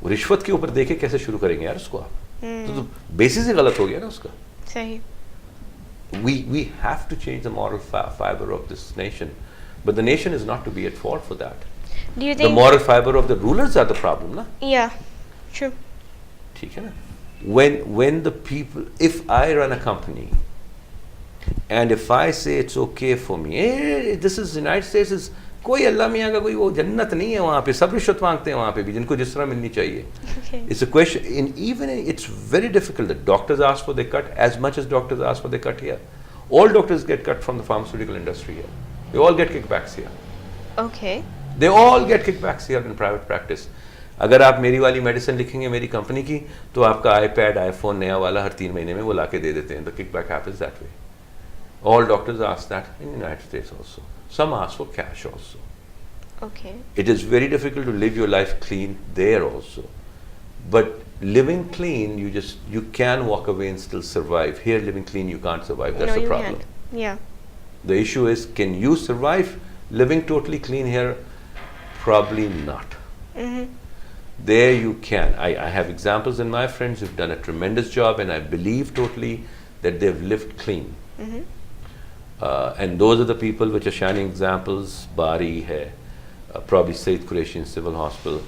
रिश्वत के ऊपर देके कैसे शुरू करेंगे यार उसको आप? तो बेसिस ही गलत हो गया ना उसका. सही. We have to change the moral fiber of this nation, but the nation is not to be at fault for that. Do you The think? moral fiber of the rulers are the problem, na? Yeah, true. ठीक है ना? When the people, if I run a company, and if I say it's okay for me, this is United States is कोई अल्लाह मियाँ का कोई वो जन्नत नहीं है वहाँ पे, सब रिश्वत मांगते हैं वहाँ पे भी, जिनको जिस तरह मिलनी चाहिए. Okay. It's a question, it's very difficult that doctors ask for their cut as much as doctors ask for their cut here. All doctors get cut from the pharmaceutical industry here. They all get kickbacks here. Okay. They all get kickbacks here in private practice. अगर आप मेरी वाली medicine लिखेंगे मेरी company की, तो आपका iPad iPhone नया वाला हर 3 महीने में वो लाके दे देते हैं. The kickback happens that way. All doctors ask that in the United States also. Some ask for cash also. Okay. It is very difficult to live your life clean there also. But living clean, you can walk away and still survive. Here, living clean, you can't survive. That's No, the you problem. can't. Yeah. The issue is, can you survive living totally clean here? Probably not. There you can. I have examples in my friends who've done a tremendous job, and I believe totally that they've lived clean. And those are the people which are shining examples. Bari hai, probably Said Qureshi in Civil Hospital.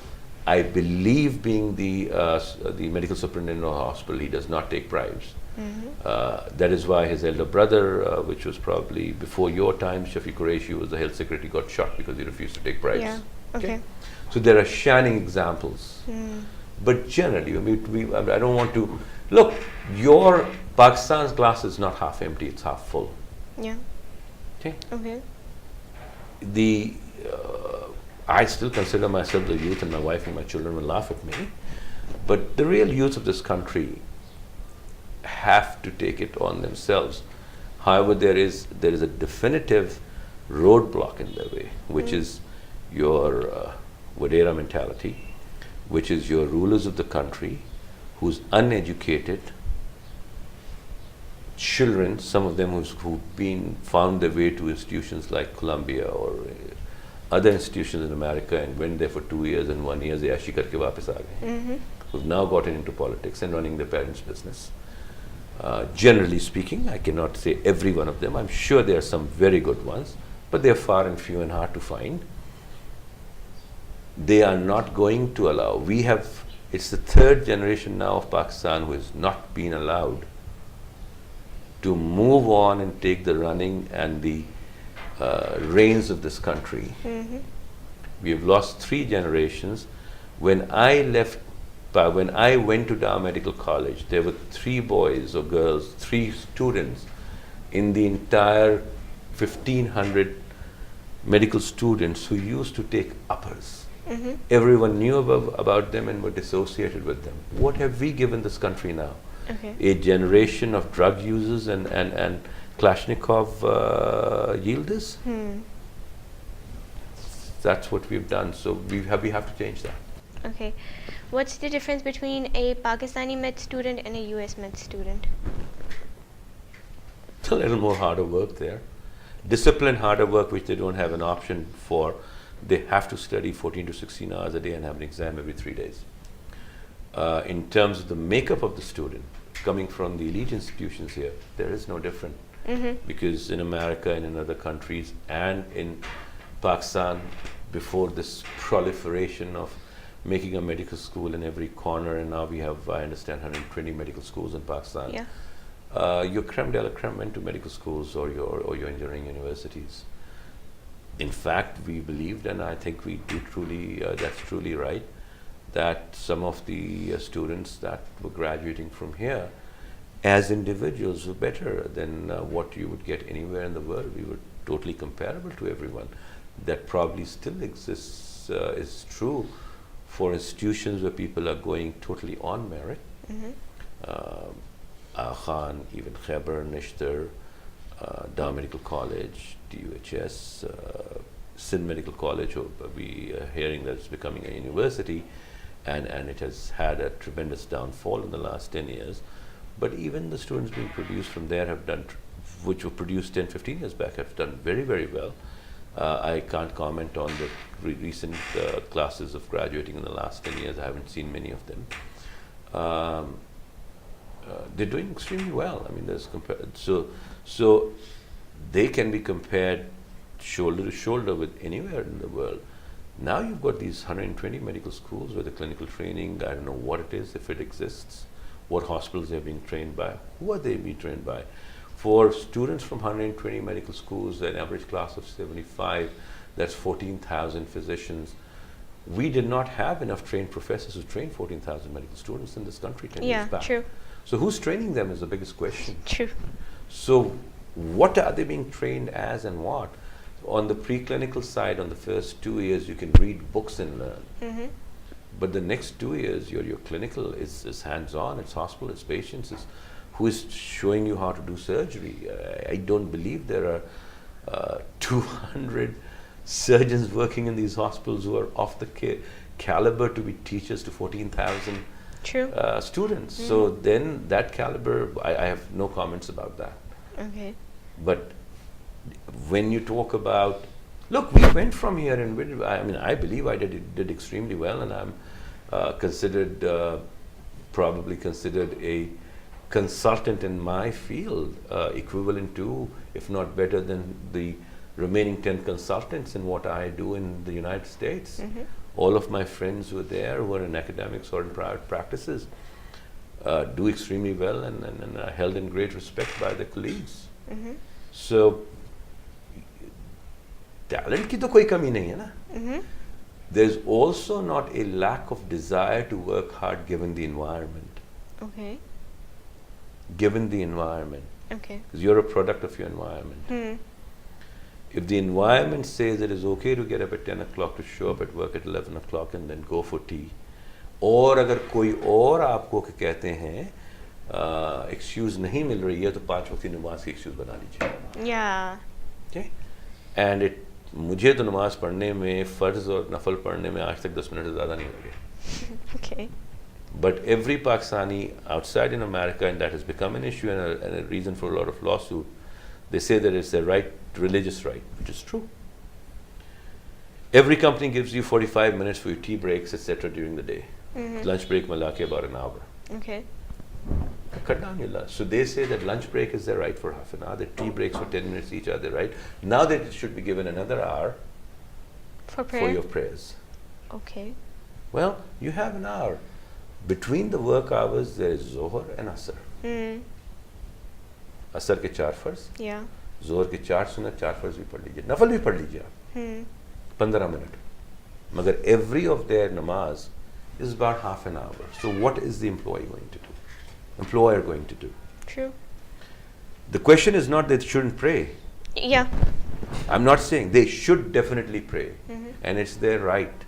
I believe, being the medical superintendent of the hospital, he does not take bribes. That is why his elder brother, which was probably before your time, Shafiq Qureshi, who was the health secretary, got shot because he refused to take bribes. Yeah. Okay. So there are shining examples. But generally, I don't want to look. Your Pakistan's glass is not half empty; it's half full. Yeah. Okay. Okay. I still consider myself the youth, and my wife and my children will laugh at me. But the real youth of this country have to take it on themselves. However, there is a definitive roadblock in their way, which is your Wadera mentality, which is your rulers of the country, who's uneducated children, some of them who've been found their way to institutions like Columbia or other institutions in America and went there for 2 years and 1 year they ashi karke वापस आ गए, who've now gotten into politics and running their parents' business. Generally speaking, I cannot say every one of them. I'm sure there are some very good ones, but they're far and few and hard to find. They are not going to allow. It's the third generation now of Pakistan who has not been allowed to move on and take the running and the reins of this country. We have lost 3 generations. When I went to Dow Medical College, there were 3 boys or girls, 3 students in the entire 1,500 medical students who used to take uppers. Everyone knew about them and were dissociated with them. What have we given this country now? Okay. A generation of drug users and Kalashnikov yielders? That's what we've done. So we have to change that. Okay. What's the difference between a Pakistani med student and a US med student? It's a little more harder work there. Disciplined harder work, which they don't have an option for. They have to study 14 to 16 hours a day and have an exam every 3 days. In terms of the makeup of the student, coming from the elite institutions here, there is no different. Because in America and in other countries and in Pakistan, before this proliferation of making a medical school in every corner, and now we have, I understand, 120 medical schools in Pakistan. Yeah. Your creme de la creme went to medical schools or your engineering universities. In fact, we believed, and I think we do truly, that's truly right, that some of the students that were graduating from here as individuals were better than what you would get anywhere in the world. We were totally comparable to everyone. That probably still exists, is true for institutions where people are going totally on merit. Khan, even Khyber, Nishtar, Dow Medical College, DUHS, Sindh Medical College, we are hearing that it's becoming a university, and it has had a tremendous downfall in the last 10 years. But even the students being produced from there have done, which were produced 10, 15 years back, have done very, very well. I can't comment on the recent classes of graduating in the last 10 years. I haven't seen many of them. They're doing extremely well. I mean, so they can be compared shoulder to shoulder with anywhere in the world. Now you've got these 120 medical schools where the clinical training, I don't know what it is, if it exists, what hospitals they're being trained by, who are they being trained by. For students from 120 medical schools, an average class of 75, that's 14,000 physicians. We did not have enough trained professors to train 14,000 medical students in this country 10 years back. True. So who's training them is the biggest question. True. So what are they being trained as and what? On the preclinical side, on the first 2 years, you can read books and learn. Mm-hmm. But the next 2 years, your clinical is hands-on, it's hospital, it's patients, it's who is showing you how to do surgery. I don't believe there are 200 surgeons working in these hospitals who are of the caliber to be teachers to 14,000 True. Students. So then that caliber, I have no comments about that. Okay. But when you talk about, look, we went from here and I believe I did extremely well, and I'm probably considered a consultant in my field, equivalent to, if not better than the remaining 10 consultants in what I do in the United States. Mm-hmm. All of my friends who are there, who are in academics or in private practices, do extremely well and are held in great respect by their colleagues. Mm-hmm. So, talent की तो कोई कमी नहीं है ना. Mm-hmm. There's also not a lack of desire to work hard given the environment. Okay. Given the environment. Okay. Because you're a product of your environment. Hmm. If the environment says it is okay to get up at 10 o'clock, to show up at work at 11 o'clock and then go for tea, और अगर कोई और आपको कहते हैं excuse नहीं मिल रही है तो 5 वक्त की नमाज की excuse बना लीजिए. Yeah. Okay? And मुझे तो नमाज पढ़ने में, फ़र्ज़ और नफल पढ़ने में आज तक 10 मिनट से ज़्यादा नहीं लगे. Okay. But every Pakistani outside in America, and that has become an issue and a reason for a lot of lawsuit, they say that it's their right, religious right, which is true. Every company gives you 45 minutes for your tea breaks, etc. during the day. Mm-hmm. Lunch break malake about an hour. Okay. Cut down your lunch. So they say that lunch break is their right for half an hour. The tea breaks for 10 minutes each are their right. Now that it should be given another hour For prayer? for your prayers. Okay. Well, you have an hour. Between the work hours, there is Zohar and Asr. Hmm. असर के 4 फर्ज, Yeah. जोहर के 4 सुन्नत, 4 फर्ज भी पढ़ लीजिए, नफल भी पढ़ लीजिए आप Hmm. 15 मिनट. मगर every of their namaz is about half an hour. So what is the employer going to do? True. The question is not that they shouldn't pray. Yeah. I'm not saying they should definitely pray, Mm-hmm. and it's their right.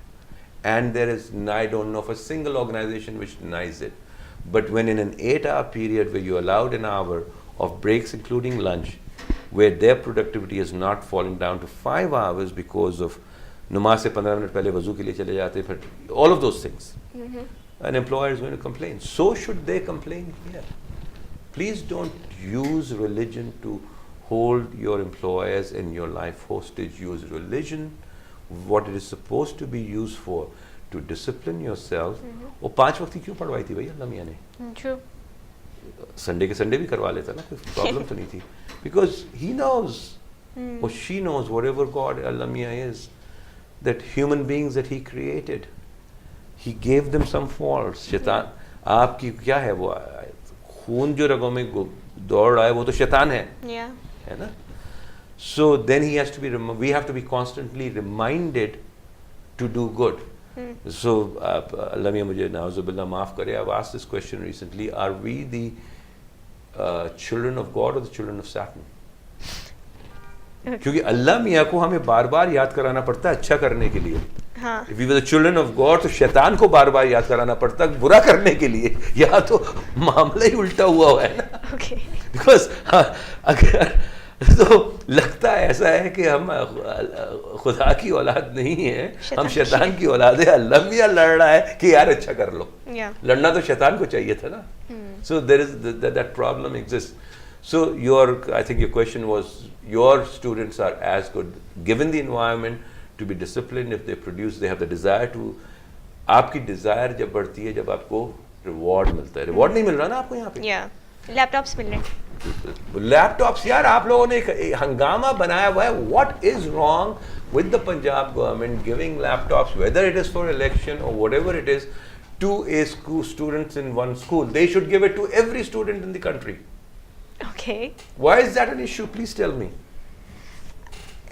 And there is, I don't know of a single organization which denies it. But when in an 8-hour period where you're allowed an hour of breaks including lunch, where their productivity is not falling down to 5 hours because of नमाज से 15 minute पहले वज़ू के लिए चले जाते हैं, all of those things, Mm-hmm. an employer is going to complain. So should they complain here. Please don't use religion to hold your employers and your life hostage. Use religion, what it is supposed to be used for, to discipline yourself. और 5 वक्त की क्यों पढ़वाई थी भैया अल्लाह मियाँ ने? True. Sunday के Sunday भी करवा लेता ना, कोई प्रॉब्लम तो नहीं थी. Because he knows, or she knows, whatever God Allah Mia is, that human beings that he created, he gave them some faults. शैतान आपकी क्या है, वो खून जो रगों में दौड़ रहा है वो तो शैतान है. Yeah. है ना? So then he has to be, we have to be constantly reminded to do good. So Allah Mia mujhe na'uzubillah maaf kare, I've asked this question recently, are we the children of God or the children of Satan? क्योंकि अल्लाह मियाँ को हमें बार बार याद कराना पड़ता है अच्छा करने के लिए. हाँ. If we were the children of God, तो शैतान को बार बार याद कराना पड़ता है बुरा करने के लिए. यहाँ तो मामला ही उल्टा हुआ है ना. Okay. Because अगर तो लगता है ऐसा है कि हम खुदा की औलाद नहीं है, हम शैतान की औलाद है. अल्लाह मियाँ लड़ रहा है कि यार अच्छा कर लो. Yeah. लड़ना तो शैतान को चाहिए था ना. So there is that problem exists. So I think your question was, your students are as good, given the environment, to be disciplined. If they produce, they have the desire to. आपकी desire जब बढ़ती है, जब आपको reward मिलता है. Reward नहीं मिल रहा ना आपको यहाँ पे? Yeah. Laptops मिल रहे हैं. Laptops यार, आप लोगों ने एक हंगामा बनाया हुआ है. What is wrong with the Punjab government giving laptops, whether it is for election or whatever it is, to a school students in one school? They should give it to every student in the country. Okay. Why is that an issue? Please tell me.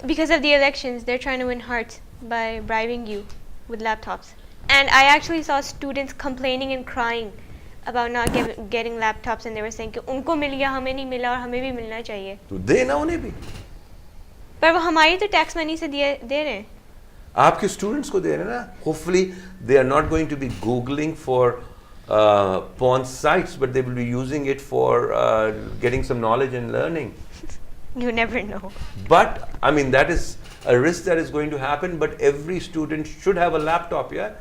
Because of the elections, they're trying to win hearts by bribing you with laptops. And I actually saw students complaining and crying about not getting laptops, and they were saying कि उनको मिल गया, हमें नहीं मिला और हमें भी मिलना चाहिए. तो दे ना उन्हें भी. पर वो हमारी तो टैक्स मनी से दे रहे हैं. आपके स्टूडेंट्स को दे रहे हैं ना. Hopefully they are not going to be googling for porn sites, but they will be using it for getting some knowledge and learning. You never know. But I mean, that is a risk that is going to happen. But every student should have a laptop. Yeah.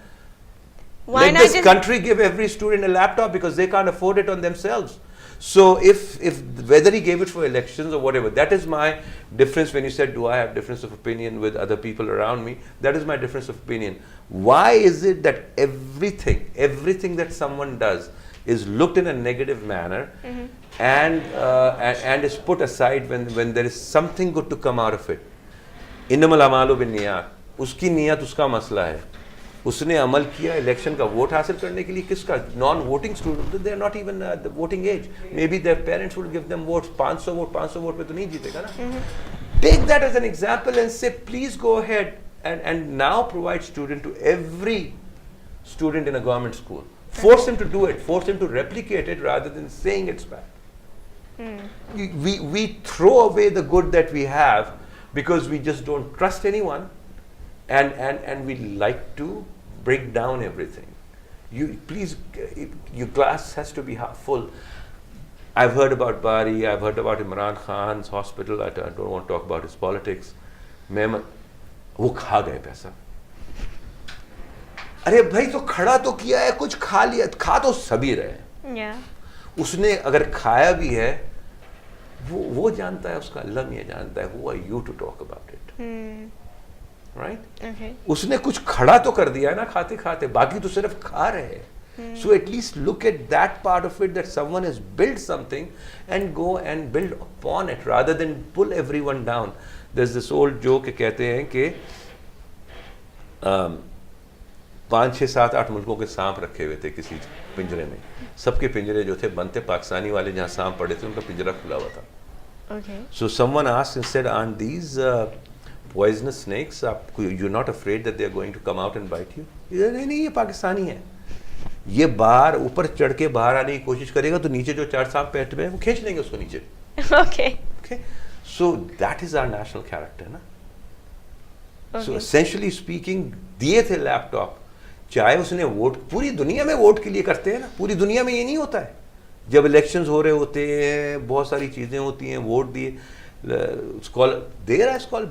Why Let not this just country give every student a laptop, because they can't afford it on themselves. So if whether he gave it for elections or whatever, that is my difference. When you said, do I have difference of opinion with other people around me? That is my difference of opinion. Why is it that everything that someone does is looked in a negative manner, and is put aside when there is something good to come out of it? Innamal amalu bin niyat. Uski niyat uska masla hai. उसने अमल किया election का vote हासिल करने के लिए. किसका? Non voting student. They are not even the voting age. Maybe their parents would give them votes. 500 vote पे तो नहीं जीतेगा ना. Take that as an example and say please go ahead and now provide student to every student in a government school. Force him to do it. Force him to replicate it rather than saying it's bad. We throw away the good that we have because we just don't trust anyone. And we like to break down everything. Please, your glass has to be half full. I've heard about Bari, I've heard about Imran Khan's hospital. I don't want to talk about his politics. वो खा गए पैसा. अरे भाई, तो खड़ा तो किया है, कुछ खा लिया. खा तो सभी रहे. Yeah. उसने अगर खाया भी है, वो जानता है, उसका अल्लाह ये जानता है. Who are you to talk about it? Right? Okay. उसने कुछ खड़ा तो कर दिया है ना खाते खाते, बाकी तो सिर्फ खा रहे हैं. So at least look at that part of it, that someone has built something, and go and build upon it rather than pull everyone down. There's this old joke कि कहते हैं कि 5, 6, 7, 8 मुल्कों के सांप रखे हुए थे किसी पिंजरे में. सबके पिंजरे जो थे बंद थे. पाकिस्तानी वाले जहाँ सांप पड़े थे उनका पिंजरा खुला हुआ था. Okay. So someone asked and said, aren't these poisonous snakes? You're not afraid that they're going to come out and bite you? नहीं, ये पाकिस्तानी है. ये बाहर ऊपर चढ़ के बाहर आने की कोशिश करेगा तो नीचे जो 4 सांप बैठे हुए हैं वो खींच लेंगे उसको नीचे. Okay. So that is our national character, ना. So essentially speaking, दिए थे लैपटॉप. चाहे उसने वोट, पूरी दुनिया में वोट के लिए करते हैं ना. पूरी दुनिया में ये नहीं होता है. जब इलेक्शंस हो रहे होते हैं, बहुत सारी चीजें होती हैं, वोट दिए.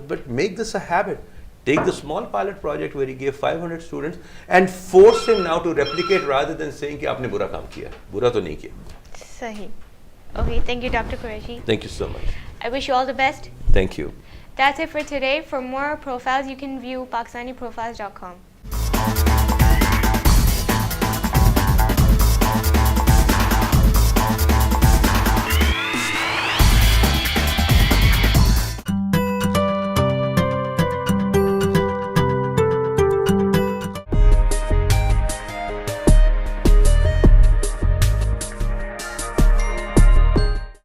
But make this a habit. Take the small pilot project where he gave 500 students and force him now to replicate rather than saying कि आपने बुरा काम किया. बुरा तो नहीं किया. Sahi. Okay, thank you, Dr. Qureshi. Thank you so much. I wish you all the best. Thank you. That's it for today. For more profiles, you can view PakistaniProfiles.com.